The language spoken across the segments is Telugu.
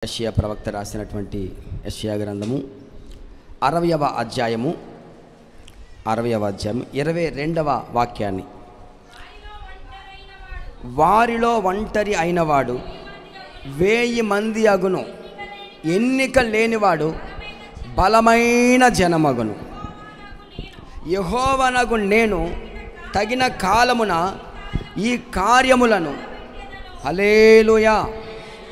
యెషయా ప్రవక్త రాసినటువంటి యెషయా గ్రంథము 60వ అధ్యాయము 22వ వాక్యాన్ని, వారిలో ఒంటరి అయినవాడు 1000 మంది అగును, ఎన్నిక లేనివాడు బలమైన జనమగును. యెహోవానగు నేను తగిన కాలమున ఈ కార్యములను. హల్లెలూయా.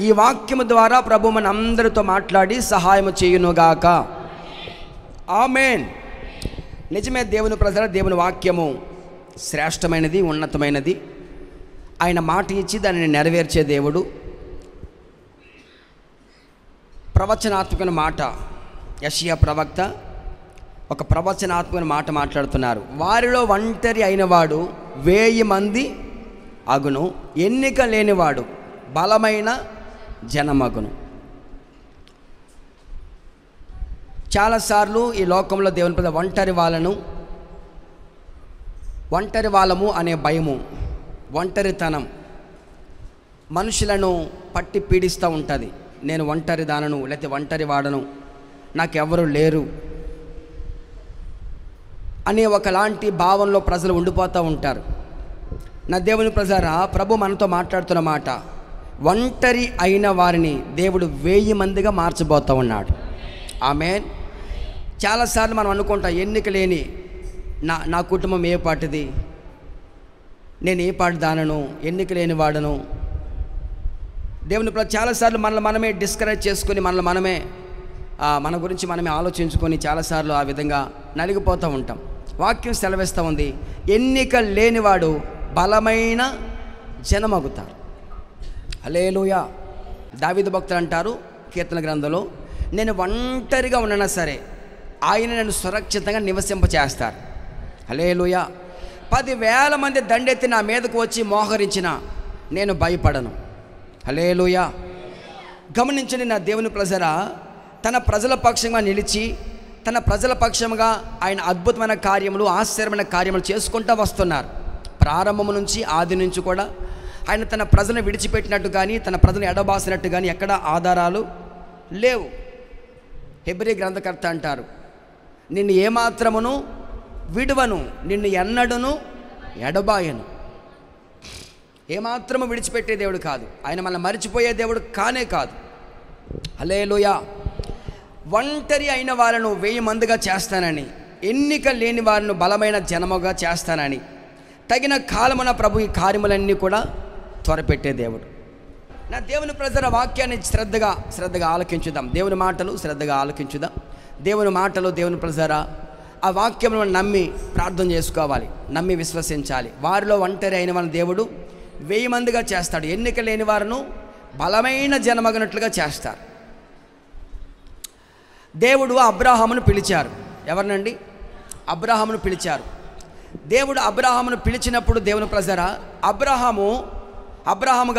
ఈ వాక్యము ద్వారా ప్రభు మన అందరితో మాట్లాడి సహాయము చేయునుగాక. ఆమేన్. నిజమే దేవుని ప్రజల, దేవుని వాక్యము శ్రేష్టమైనది, ఉన్నతమైనది. ఆయన మాట ఇచ్చి దానిని నెరవేర్చే దేవుడు. ప్రవచనాత్మకమైన మాట. యెషయా ప్రవక్త ఒక ప్రవచనాత్మకమైన మాట మాట్లాడుతున్నారు. వారిలో ఒంటరి అయినవాడు 1000 మంది అగును, ఎన్నిక లేనివాడు బలమైన జనమగును. చాలాసార్లు ఈ లోకంలో దేవుని ప్రజలు ఒంటరి వాళ్ళము అనే భయము, ఒంటరితనం మనుషులను పట్టి పీడిస్తూ ఉంటుంది. నేను ఒంటరి దానను, లేకపోతే ఒంటరి వాడను, నాకెవ్వరూ లేరు అనే ఒకలాంటి భావంలో ప్రజలు ఉండిపోతూ ఉంటారు. నా దేవుని ప్రజారా, ప్రభు మనతో మాట్లాడుతున్న మాట, ఒంటరి అయిన వారిని దేవుడు 1000 మందిగా మార్చబోతూ ఉన్నాడు. ఆమేన్. చాలాసార్లు మనం అనుకుంటాం, ఎన్నిక లేని నా కుటుంబం ఏ పాటిది, నేను ఏ పాటి దానను, ఎన్నిక లేని వాడను. దేవుని చాలాసార్లు మనల్ని మనమే డిస్కరేజ్ చేసుకొని మన గురించి మనమే ఆలోచించుకొని చాలాసార్లు ఆ విధంగా నలిగిపోతూ ఉంటాం. వాక్యం సెలవిస్తూ ఉంది, ఎన్నిక లేనివాడు బలమైన జనమగుతారు. హల్లెలూయా. దావీదు భక్తులు అంటారు కీర్తన గ్రంథంలో, నేను ఒంటరిగా ఉన్నా సరే ఆయన నన్ను సురక్షితంగా నివసింపచేస్తారు. హల్లెలూయా. 10,000 మంది దండెత్తి నా మీదకు వచ్చి మోహరించిన నేను భయపడను. హల్లెలూయా. గమనించండి నా దేవుని ప్రజరా, తన ప్రజల పక్షంగా నిలిచి తన ప్రజల పక్షంగా ఆయన అద్భుతమైన కార్యములు, ఆశ్చర్యమైన కార్యములు చేసుకుంటూ వస్తున్నారు. ప్రారంభం నుంచి, ఆది నుంచి కూడా ఆయన తన ప్రజలను విడిచిపెట్టినట్టు కానీ, తన ప్రజలను ఎడబాసినట్టు కానీ ఎక్కడ ఆధారాలు లేవు. హెబ్రీ గ్రంథకర్త అంటారు, నిన్ను ఏమాత్రమును విడువను, నిన్ను ఎన్నడును ఎడబాయను. ఏమాత్రము విడిచిపెట్టే దేవుడు కాదు ఆయన, మనల్ని మరిచిపోయే దేవుడు కానే కాదు. హల్లెలూయా. ఒంటరి అయిన వారిను 1000 మందిగా చేస్తానని, ఎన్నిక లేని వారిని బలమైన జనముగా చేస్తానని, తగిన కాలమున ప్రభు ఈ కార్యములన్నీ కూడా త్వరపెట్టే దేవుడు. నా దేవుని ప్రజల వాక్యాన్ని శ్రద్ధగా ఆలకించుదాం. దేవుని మాటలు శ్రద్ధగా ఆలకించుదాం. దేవుని మాటలు, దేవుని ప్రజల ఆ వాక్యములను నమ్మి ప్రార్థన చేసుకోవాలి, నమ్మి విశ్వసించాలి. వారిలో ఒంటరి అయిన వారిని దేవుడు 1000 మందిగా చేస్తాడు. ఎన్నిక లేని వారిను బలమైన జనమగినట్లుగా చేస్తారు. దేవుడు అబ్రాహామును పిలిచారు. ఎవరినండి? అబ్రాహామును పిలిచారు. దేవుడు అబ్రాహామును పిలిచినప్పుడు దేవుని ప్రజరా, అబ్రాహాము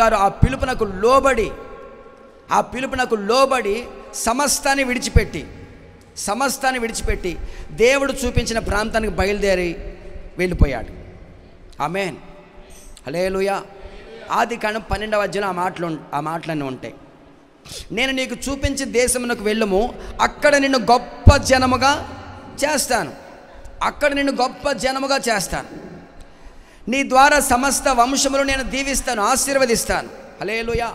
గారు ఆ పిలుపునకు లోబడి సమస్తాన్ని విడిచిపెట్టి దేవుడు చూపించిన ప్రాంతానికి బయలుదేరి వెళ్ళిపోయాడు. ఆమేన్. హల్లెలూయా. ఆదికాండం 12వ అధ్యాయంలో ఆ మాటలన్నీ ఉంటాయి. నేను నీకు చూపించే దేశమునకు వెళ్ళుము, అక్కడ నిన్ను గొప్ప జనముగా చేస్తాను, నీ ద్వారా సమస్త వంశములు నేను దీవిస్తాను, ఆశీర్వదిస్తాను. హల్లెలూయా.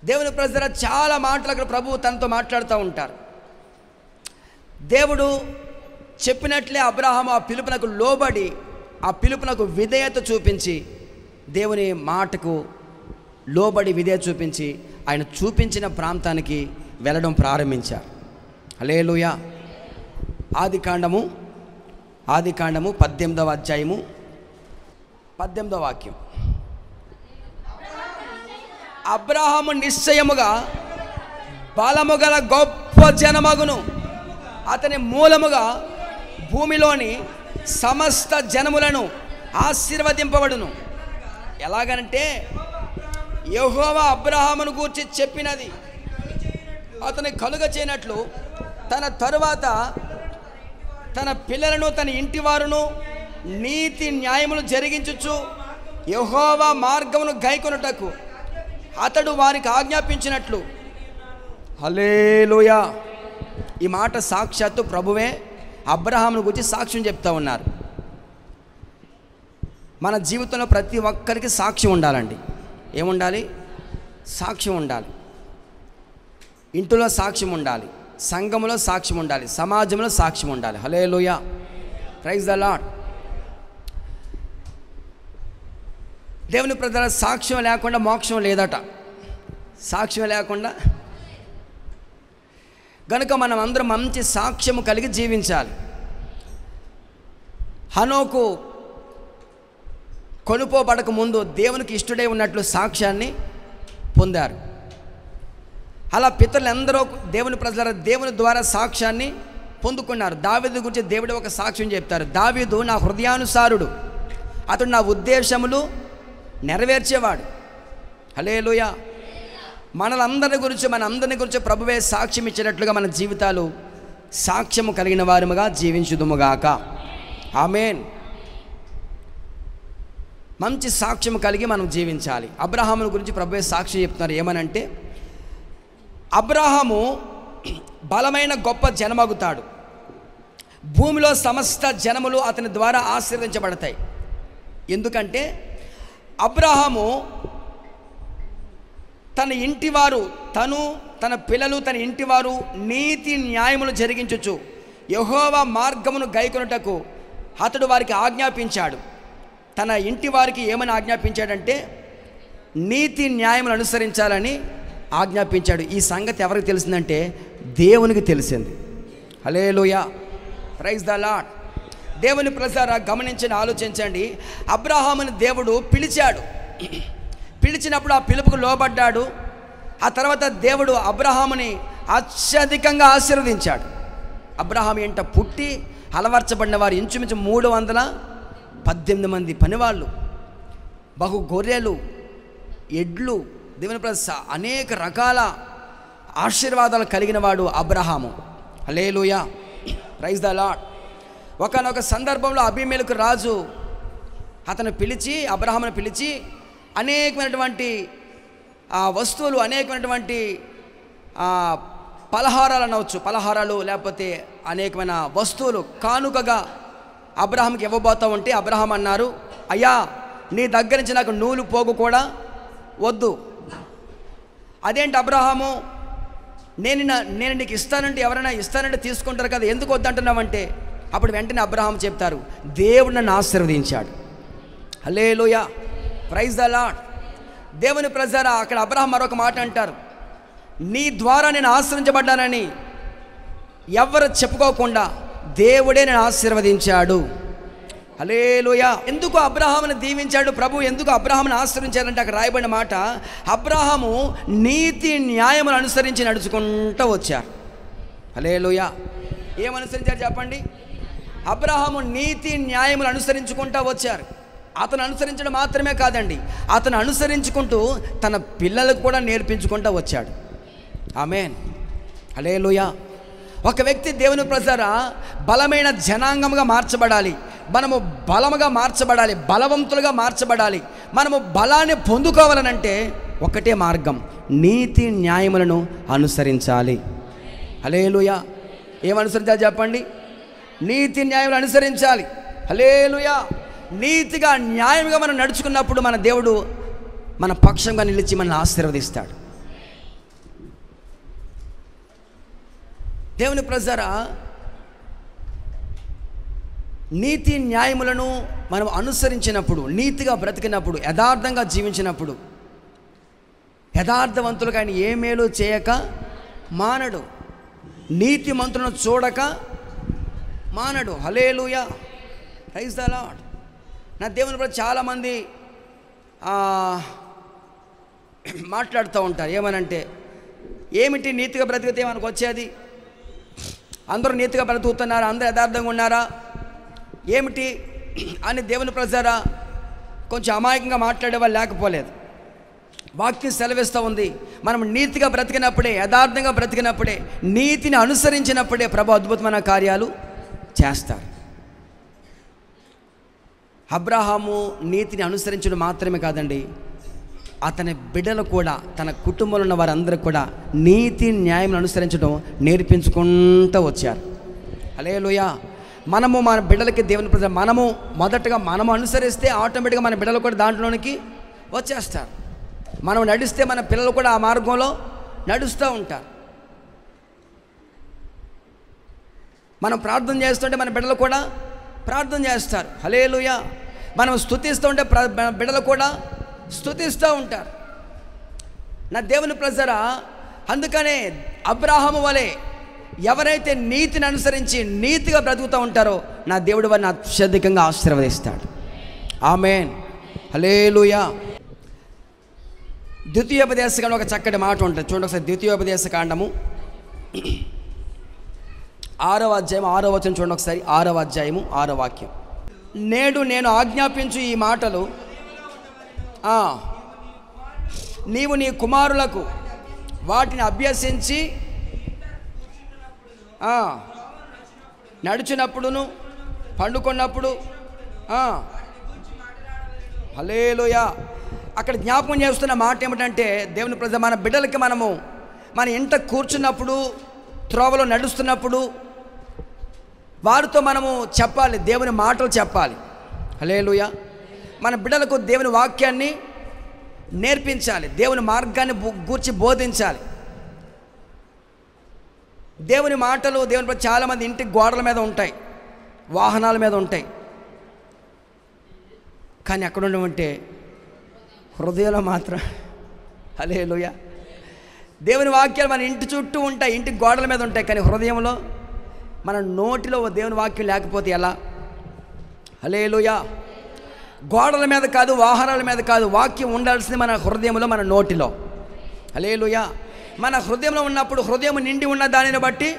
దేవుని ప్రజల చాలా మాటలు అక్కడ ప్రభువు తనతో మాట్లాడుతూ ఉంటారు. దేవుడు చెప్పినట్లే అబ్రాహాము ఆ పిలుపునకు లోబడి, ఆ పిలుపునకు విధేయత చూపించి, దేవుని మాటకు లోబడి విధేయత చూపించి ఆయన చూపించిన ప్రాంతానికి వెళ్ళడం ప్రారంభించారు. హల్లెలూయా. ఆదికాండము 18వ అధ్యాయము 18వ వాక్యం, అబ్రాహాము నిశ్చయముగా బలము గల గొప్ప జనమగును, అతని మూలముగా భూమిలోని సమస్త జనములను ఆశీర్వదింపబడును. ఎలాగనంటే, యెహోవా అబ్రాహామును గూర్చి చెప్పినది అతని కలుగ చేయనట్లు తన తరువాత తన పిల్లలను, తన ఇంటి వారును నీతి న్యాయములు జరిగించుచు యెహోవా మార్గమును గైకొనుటకు అతడు వారికి ఆజ్ఞాపించినట్లు. హల్లెలూయా. ఈ మాట సాక్షాత్తు ప్రభువే అబ్రహామును గురించి సాక్ష్యం చెప్తా ఉన్నారు. మన జీవితంలో ప్రతి ఒక్కరికి సాక్ష్యం ఉండాలండి. ఏముండాలి? సాక్ష్యం ఉండాలి. ఇంటిలో సాక్ష్యం ఉండాలి, సంఘంలో సాక్ష్యం ఉండాలి, సమాజంలో సాక్ష్యం ఉండాలి. హల్లెలూయా. Praise the Lord. దేవుని ప్రజల సాక్ష్యం లేకుండా మోక్షం లేదట. సాక్ష్యం లేకుండా గనుక మనం అందరం మంచి సాక్ష్యం కలిగి జీవించాలి. హనోకు కొనుపోబడక ముందు దేవునికి ఇష్టడై ఉన్నట్లు సాక్ష్యాన్ని పొందారు. అలా పితరులందరూ దేవుని ప్రజల దేవుని ద్వారా సాక్ష్యాన్ని పొందుకున్నారు. దావీదు గురించి దేవుడు ఒక సాక్ష్యం చెప్తారు. దావీదు నా హృదయానుసారుడు, అతడు నా ఉద్దేశములు నెరవేర్చేవాడు. హల్లెలూయా. మనందరి గురించి ప్రభువే సాక్ష్యం ఇచ్చినట్లుగా మన జీవితాలు సాక్ష్యము కలిగిన వారముగా జీవించుదుముగాక. ఆమేన్. మంచి సాక్ష్యం కలిగి మనం జీవించాలి. అబ్రహాముని గురించి ప్రభువే సాక్ష్యం చెప్తున్నారు. ఏమనంటే, అబ్రహాము బలమైన గొప్ప జనమగుతాడు. భూమిలో సమస్త జనములు అతని ద్వారా ఆశీర్వదించబడతాయి. ఎందుకంటే అబ్రహాము తన ఇంటివారు, తన పిల్లలు, తన ఇంటివారు నీతి న్యాయములు జరిగించుచు యెహోవా మార్గమును గైకొనుటకు అతడు వారికి ఆజ్ఞాపించాడు. తన ఇంటి వారికి ఏమని ఆజ్ఞాపించాడంటే నీతి న్యాయములు అనుసరించాలని ఆజ్ఞాపించాడు. ఈ సంగతి ఎవరికి తెలిసిందంటే దేవునికి తెలిసింది. హల్లెలూయా. Praise the Lord. దేవుని ప్రజలారా గమనించండి, ఆలోచించండి. అబ్రహాముని దేవుడు పిలిచాడు. పిలిచినప్పుడు ఆ పిలుపుకు లోబడ్డాడు. ఆ తర్వాత దేవుడు అబ్రహాముని అత్యధికంగా ఆశీర్వదించాడు. అబ్రహాము ఇంట పుట్టి అలవర్చబడిన వారు ఇంచుమించు 318 మంది పనివాళ్ళు, బహు గొర్రెలు, ఎడ్లు, దేవుని ప్రజ అనేక రకాల ఆశీర్వాదాలు కలిగిన వాడు అబ్రహాము. హల్లెలూయా. Praise the Lord. ఒకానొక సందర్భంలో అబీమెలెకు రాజు అబ్రహామును పిలిచి అనేకమైనటువంటి వస్తువులు, అనేకమైనటువంటి పలహారాలు లేకపోతే అనేకమైన వస్తువులు కానుకగా అబ్రహాంకి ఇవ్వబోతూ ఉంటే అబ్రహాం అన్నారు, అయ్యా నీ దగ్గర నుంచి నాకు నూలు పోగు కూడా వద్దు. అదేంటి అబ్రహాము, నేను నీకు ఇస్తానంటే ఎవరైనా ఇస్తానంటే తీసుకుంటారు కదా, ఎందుకు వద్దంటున్నావంటే అప్పుడు వెంటనే అబ్రహాం చెప్తారు, దేవుడు నన్ను ఆశీర్వదించాడు. హల్లెలూయా. Praise the Lord. దేవుని ప్రజలారా, అక్కడ అబ్రహాం మరొక మాట అంటారు, నీ ద్వారా నేను ఆశీర్వదించబడ్డానని ఎవరు చెప్పుకోకుండా దేవుడే నేను ఆశీర్వదించాడు. హల్లెలూయా. ఎందుకు అబ్రహామును దీవించాడు ప్రభు, ఎందుకు అబ్రహామును ఆశీర్వదించాడంటే అక్కడ రాయబడిన మాట, అబ్రహాము నీతి న్యాయములు అనుసరించి నడుచుకుంటూ వచ్చారు. హల్లెలూయా. ఏమనుసరించారు చెప్పండి? అబ్రహాము నీతి న్యాయములు అనుసరించుకుంటూ వచ్చారు. అతను అనుసరించడం మాత్రమే కాదండి, అతను అనుసరించుకుంటూ తన పిల్లలకు కూడా నేర్పించుకుంటూ వచ్చాడు. ఆమేన్. హల్లెలూయా. ఒక వ్యక్తి దేవుని ప్రజలారా బలమైన జనాంగముగా మార్చబడాలి. మనము బలముగా మార్చబడాలి, బలవంతులుగా మార్చబడాలి. మనము బలాన్ని పొందుకోవాలనంటే ఒకటే మార్గం, నీతి న్యాయములను అనుసరించాలి. హల్లెలూయా. ఏమనుసరించాలి చెప్పండి? నీతి న్యాయములు అనుసరించాలి. హల్లెలూయా. నీతిగా న్యాయంగా మనం నడుచుకున్నప్పుడు మన దేవుడు మన పక్షంగా నిలిచి మనల్ని ఆశీర్వదిస్తాడు. దేవుని ప్రజలారా, నీతి న్యాయములను మనం అనుసరించినప్పుడు, నీతిగా బ్రతికినప్పుడు, యథార్థంగా జీవించినప్పుడు, యథార్థవంతులకు ఆయన ఏ మేలు చేయక మానడు, నీతిమంతులను చూడక మానడు. హల్లెలూయా. Praise the Lord. నా దేవుని ప్రజలు చాలామంది మాట్లాడుతూ ఉంటారు. ఏమనంటే, ఏమిటి నీతిగా బ్రతికితే మనకు వచ్చేది? అందరూ నీతిగా బ్రతుకుతున్నారా? అందరూ యథార్థంగా ఉన్నారా? ఏమిటి అని దేవుని ప్రజలారా కొంచెం అమాయకంగా మాట్లాడే వాళ్ళు లేకపోలేదు. వాక్యం సెలవిస్తూ ఉంది, మనం నీతిగా బ్రతికినప్పుడే, యథార్థంగా బ్రతికినప్పుడే, నీతిని అనుసరించినప్పుడే ప్రభు అద్భుతమైన కార్యాలు చేస్తారు. అబ్రహాము నీతిని అనుసరించడం మాత్రమే కాదండి, అతని బిడ్డలు కూడా, తన కుటుంబంలో ఉన్న వారందరూ కూడా నీతి న్యాయం అనుసరించడం నేర్పించుకుంటూ వచ్చారు. హల్లెలూయా. మనము మన బిడ్డలకి దేవుని ప్రజలు మొదటగా మనము అనుసరిస్తే ఆటోమేటిక్గా మన బిడ్డలు కూడా దాంట్లోనికి వచ్చేస్తారు. మనం నడిస్తే మన పిల్లలు కూడా ఆ మార్గంలో నడుస్తూ ఉంటారు. మనం ప్రార్థన చేస్తుంటే మన బిడ్డలు కూడా ప్రార్థన చేస్తారు. హల్లెలూయా. మనం స్తుతిస్తూ ఉంటే బిడ్డలు కూడా స్తుతిస్తూ ఉంటారు. నా దేవుని ప్రజరా, అందుకనే అబ్రాహాము వలె ఎవరైతే నీతిని అనుసరించి నీతిగా బ్రతుకుతూ ఉంటారో నా దేవుడు వారిని అత్యధికంగా ఆశీర్వదిస్తాడు. ఆమేన్. హల్లెలూయా. ద్వితీయోపదేశకాండం ఒక చక్కటి మాట ఉంటుంది, చూడండి ఒకసారి. ద్వితీయోపదేశకాండము 6వ అధ్యాయం 6వ వచనం చూడండి ఒకసారి. 6వ అధ్యాయము 6వ వాక్యం. నేడు నేను ఆజ్ఞాపించు ఈ మాటలు నీవు నీ కుమారులకు వాటిని అభ్యసించి నడుచునప్పుడును పండుకున్నప్పుడు. హల్లెలూయా. అక్కడ జ్ఞాపకం చేస్తున్న మాట ఏమిటంటే, దేవుని ప్రజ మన బిడ్డలకి మనము మన ఇంట కూర్చున్నప్పుడు, త్రోవలో నడుస్తున్నప్పుడు వారితో మనము చెప్పాలి, దేవుని మాటలు చెప్పాలి. హల్లెలూయా. మన బిడ్డలకు దేవుని వాక్యాన్ని నేర్పించాలి, దేవుని మార్గాన్ని గూర్చి బోధించాలి. దేవుని మాటలు దేవుని చాలామంది ఇంటి గోడల మీద ఉంటాయి, వాహనాల మీద ఉంటాయి, కానీ ఎక్కడ ఉండమంటే హృదయంలో మాత్రం. హల్లెలూయా. దేవుని వాక్యాలు మన ఇంటి చుట్టూ ఉంటాయి, ఇంటి గోడల మీద ఉంటాయి, కానీ హృదయంలో మన నోటిలో దేవుని వాక్యం లేకపోతే ఎలా? హల్లెలూయా. గోడల మీద కాదు, వాహనాల మీద కాదు, వాక్యం ఉండాల్సింది మన హృదయంలో, మన నోటిలో. హల్లెలూయా. మన హృదయంలో ఉన్నప్పుడు హృదయం నిండి ఉన్న దానిని బట్టి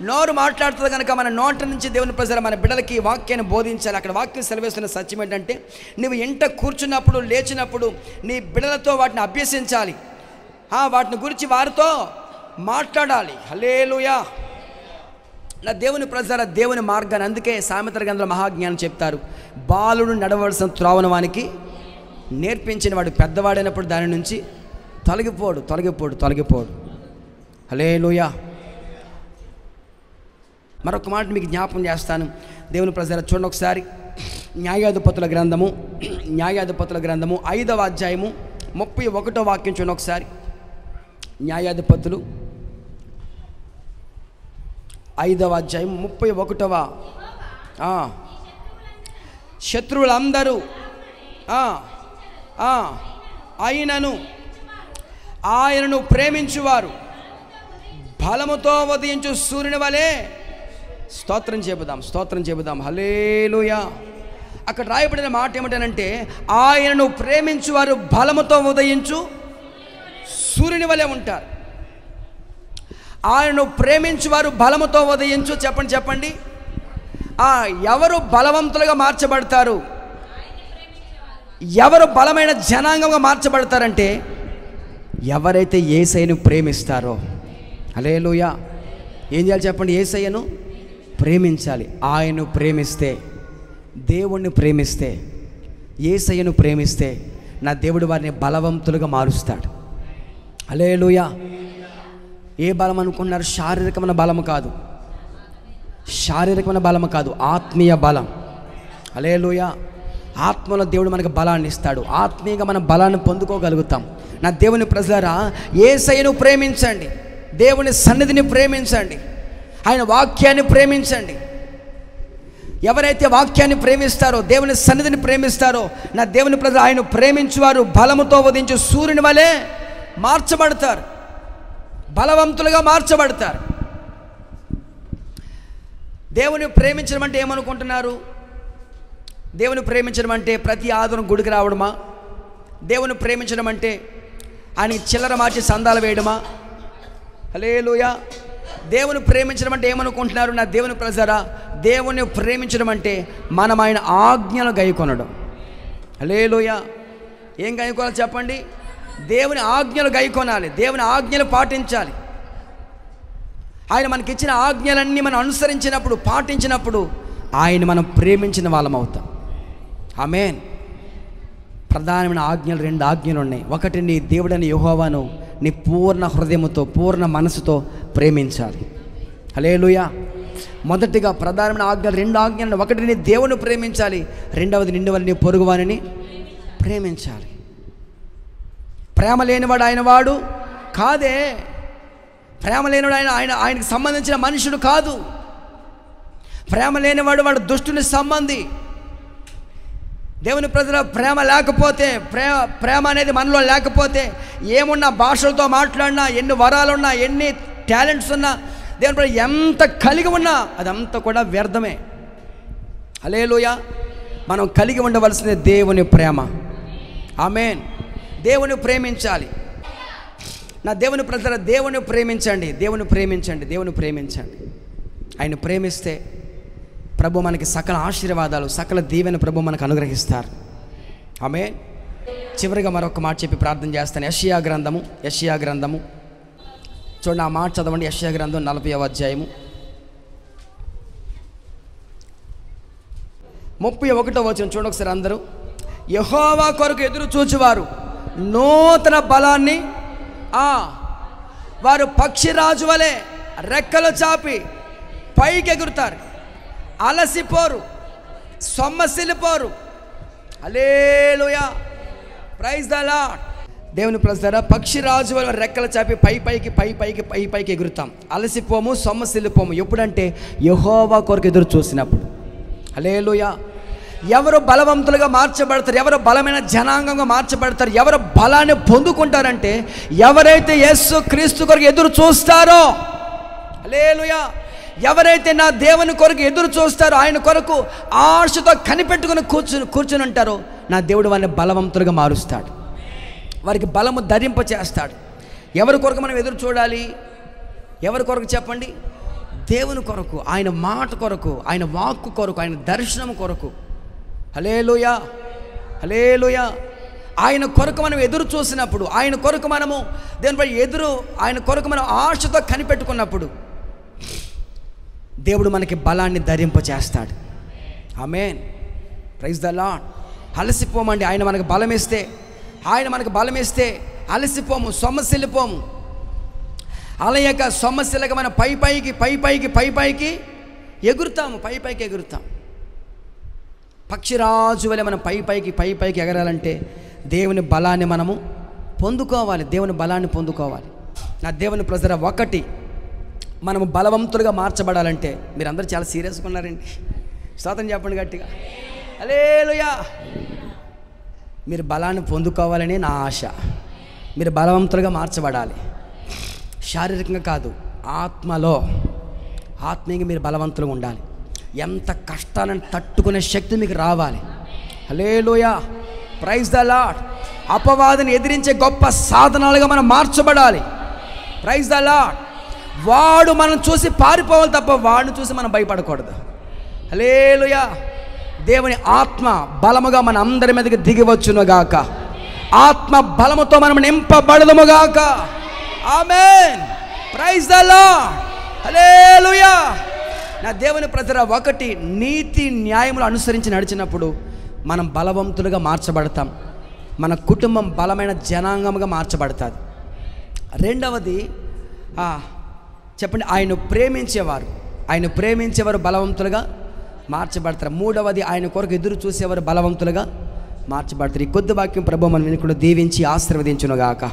నోరు మాట్లాడుతుంది కనుక మన నోటి నుంచి దేవుని ప్రజలు మన బిడ్డలకి వాక్యాన్ని బోధించాలి. అక్కడ వాక్యం సెలవేస్తున్న సత్యం ఏంటంటే, నువ్వు ఇంట కూర్చున్నప్పుడు, లేచినప్పుడు నీ బిడ్డలతో వాటిని అభ్యసించాలి, వాటిని గురించి వారితో మాట్లాడాలి. హల్లెలూయా. నా దేవుని ప్రజల దేవుని మార్గాన్ని, అందుకే సామెతల గ్రంథంలో మహాజ్ఞానం చెప్తారు, బాలుడు నడవలసిన త్రోవను వానికి నేర్పించిన వాడు పెద్దవాడైనప్పుడు దాని నుంచి తొలగిపోడు. హల్లెలూయా. మరొక మాట మీకు జ్ఞాపకం చేస్తాను. దేవుని ప్రజల చూడండి ఒకసారి. న్యాయాధిపతుల గ్రంథము 5వ అధ్యాయము 31వ వాక్యం చూడండి ఒకసారి. న్యాయాధిపతులు 5వ అధ్యాయం 31వ. శత్రువులందరూ ఆయనను ప్రేమించువారు బలముతో ఉదయించు సూర్యుని వలె స్తోత్రం చెబుదాం. హల్లెలూయా. అక్కడ రాయబడిన మాట ఏమిటనంటే, ఆయనను ప్రేమించువారు బలముతో ఉదయించు సూర్యుని వలె ఉంటారు. ఆయనను ప్రేమించువారు బలముతో ఉదయించు. చెప్పండి. ఎవరు బలవంతులుగా మార్చబడతారు? ఎవరు బలమైన జనాంగంగా మార్చబడతారంటే, ఎవరైతే యేసయ్యను ప్రేమిస్తారో. హల్లెలూయా. ఏం చేయాలి చెప్పండి? యేసయ్యను ప్రేమించాలి. ఆయన్ను ప్రేమిస్తే, దేవుణ్ణి ప్రేమిస్తే, యేసయ్యను ప్రేమిస్తే నా దేవుడు వారిని బలవంతులుగా మారుస్తాడు. హల్లెలూయా. ఏ బలం అనుకున్నారు? శారీరకమైన బలము కాదు, ఆత్మీయ బలం. హల్లెలూయా. ఆత్మలో దేవుడు మనకు బలాన్ని ఇస్తాడు, ఆత్మీయంగా మనం బలాన్ని పొందుకోగలుగుతాం. నా దేవుని ప్రజలారా, యేసయ్యను ప్రేమించండి, దేవుని సన్నిధిని ప్రేమించండి, ఆయన వాక్యాన్ని ప్రేమించండి. ఎవరైతే వాక్యాన్ని ప్రేమిస్తారో, దేవుని సన్నిధిని ప్రేమిస్తారో నా దేవుని ప్రజలు ఆయన ప్రేమించువారు బలముతో ఉదయించు సూర్యుని వలె మార్చబడతారు, బలవంతులుగా మార్చబడతారు. దేవుని ప్రేమించడం అంటే ఏమనుకుంటున్నారు? దేవుని ప్రేమించడం అంటే ప్రతి ఆదివారం గుడికి రావడమా? దేవుని ప్రేమించడం అంటే ఆయన చిల్లర మార్చి సందాలు వేయడమా? హల్లెలూయా. దేవుని ప్రేమించడం అంటే ఏమనుకుంటున్నారు? నా దేవుని ప్రజరా, దేవుని ప్రేమించడం అంటే మనం ఆయన ఆజ్ఞలు గైకొనడం. హల్లెలూయా. ఏం గైకొనాలి చెప్పండి? దేవుని ఆజ్ఞలు గైకొనాలి, దేవుని ఆజ్ఞలు పాటించాలి. ఆయన మనకిచ్చిన ఆజ్ఞలన్నీ మనం అనుసరించినప్పుడు, పాటించినప్పుడు ఆయన మనం ప్రేమించిన వాళ్ళం అవుతాం. ఆమేన్. ప్రధానమైన ఆజ్ఞలు 2 ఆజ్ఞలు ఉన్నాయి. ఒకటి, నీ దేవుడైన యెహోవాను నీ పూర్ణ హృదయముతో పూర్ణ మనసుతో ప్రేమించాలి. హల్లెలూయా. మొదటిగా ప్రధానమైన ఆజ్ఞలు 2 ఆజ్ఞలు. ఒకటి, నీ దేవుని ప్రేమించాలి. రెండవది, నిన్ను వల్ల నీ పొరుగువానిని ప్రేమించాలి. ప్రేమ లేనివాడు ఆయన వాడు కాదే. ప్రేమ లేనివాడు ఆయనకి సంబంధించిన మనుషుడు కాదు. ప్రేమ లేనివాడు వాడు దుష్టుని సంబంధి. దేవుని ప్రజల ప్రేమ లేకపోతే, ప్రేమ అనేది మనలో లేకపోతే, ఏమున్నా, భాషలతో మాట్లాడినా, ఎన్ని వరాలున్నా, ఎన్ని టాలెంట్స్ ఉన్నా, దేవుని ప్రజలు ఎంత కలిగి ఉన్నా అదంతా కూడా వ్యర్థమే. హల్లెలూయా. మనం కలిగి ఉండవలసింది దేవుని ప్రేమ. ఆమేన్. దేవుని ప్రేమించాలి. నా దేవుని ప్రజల దేవుని ప్రేమించండి, దేవుని ప్రేమించండి, దేవుని ప్రేమించండి. ఆయన ప్రేమిస్తే ప్రభు మనకి సకల ఆశీర్వాదాలు, సకల దీవెన ప్రభు మనకు అనుగ్రహిస్తారు. ఆమేన్. చివరిగా మరొక మాట చెప్పి ప్రార్థన చేస్తాను. యెషయా గ్రంథము చూడండి, ఆ మాట చదవండి. యెషయా గ్రంథం 40వ అధ్యాయము 31వ వచనం చూడండి ఒకసారి అందరూ. యెహోవా కొరకు ఎదురు చూచువారు నూతన బలాన్ని వారు పక్షిరాజు వలె రెక్కలు చాపి పైకి ఎగురుతారు, అలసిపోరు, సొమ్మసిల్లిపోరు. హల్లెలూయా. Praise the Lord. దేవుని ప్రజలారా, పక్షిరాజు వలె రెక్కలు చాపి పైకి ఎగురుతాం, అలసిపోము, సొమ్మసిల్లిపోము. ఎప్పుడంటే యెహోవా కొరకు ఎదురు చూసినప్పుడు. హల్లెలూయా. ఎవరు బలవంతులుగా మార్చబడతారు, ఎవరు బలమైన జనాంగంగా మార్చబడతారు, ఎవరు బలాన్ని పొందుకుంటారంటే ఎవరైతే యేసు క్రీస్తు కొరకు ఎదురు చూస్తారో. హల్లెలూయా. ఎవరైతే నా దేవుని కొరకు ఎదురు చూస్తారో, ఆయన కొరకు ఆశతో కనిపెట్టుకుని కూర్చుని ఉంటారో, నా దేవుడు వారిని బలవంతులుగా మారుస్తాడు, వారికి బలము ధరింప చేస్తాడు. ఎవరి కొరకు మనం ఎదురు చూడాలి? ఎవరి కొరకు చెప్పండి? దేవుని కొరకు, ఆయన మాట కొరకు, ఆయన వాక్కు కొరకు, ఆయన దర్శనం కొరకు. హల్లెలూయా. హల్లెలూయా. ఆయన కొరకు మనం ఎదురు చూసినప్పుడు, ఆయన కొరకు మనము దేనిపై ఆయన కొరకు మనం ఆశతో కనిపెట్టుకున్నప్పుడు దేవుడు మనకి బలాన్ని ధరింప చేస్తాడు. ఆమేన్. Praise the Lord. అలసిపోమండి. ఆయన మనకు బలం ఇస్తే అలసిపోము, సొమ్మసిల్లిపోము. అలయక సొమ్మసిల్లక మనం పైపైకి ఎగురుతాము, పైపైకి ఎగురుతాం. పక్షిరాజు వలె మనం పైపైకి ఎగరాలంటే దేవుని బలాన్ని మనము పొందుకోవాలి, దేవుని బలాన్ని పొందుకోవాలి. నా దేవుని ప్రజల ఒకటి, మనము బలవంతులుగా మార్చబడాలంటే, మీరందరూ చాలా సీరియస్గా ఉన్నారండి. స్తోత్రం చెప్పండి గట్టిగా. హల్లెలూయా. మీరు బలాన్ని పొందుకోవాలని నా ఆశ. మీరు బలవంతులుగా మార్చబడాలి. శారీరకంగా కాదు, ఆత్మీయంగా మీరు బలవంతులుగా ఉండాలి. ఎంత కష్టాలను తట్టుకునే శక్తి మీకు రావాలి. హల్లెలూయా. Praise the Lord. అపవాదిని ఎదిరించే గొప్ప సాధనాలుగా మనం మార్చబడాలి. Praise the lord. వాడు మనం చూసి పారిపోవాలి తప్ప వాడిని చూసి మనం భయపడకూడదు. హల్లెలూయా. దేవుని ఆత్మ బలముగా మన అందరి మీదకి దిగివచ్చునుగాక. ఆత్మ బలముతో మనం నింపబడదుముగాక. ఆమేన్. Praise the Lord. హల్లెలూయా. నా దేవుని ప్రజల ఒకటి, నీతి న్యాయములు అనుసరించి నడిచినప్పుడు మనం బలవంతులుగా మార్చబడతాం. మన కుటుంబం బలమైన జనాంగముగా మార్చబడుతుంది. రెండవది చెప్పండి, ఆయన ప్రేమించేవారు బలవంతులుగా మార్చబడతారు. మూడవది, ఆయన కొరకు ఎదురు చూసేవారు బలవంతులుగా మార్చబడతారు. ఈ కొద్ది వాక్యం ప్రభు మనం వినుకుండా దీవించి ఆశీర్వదించునుగాక.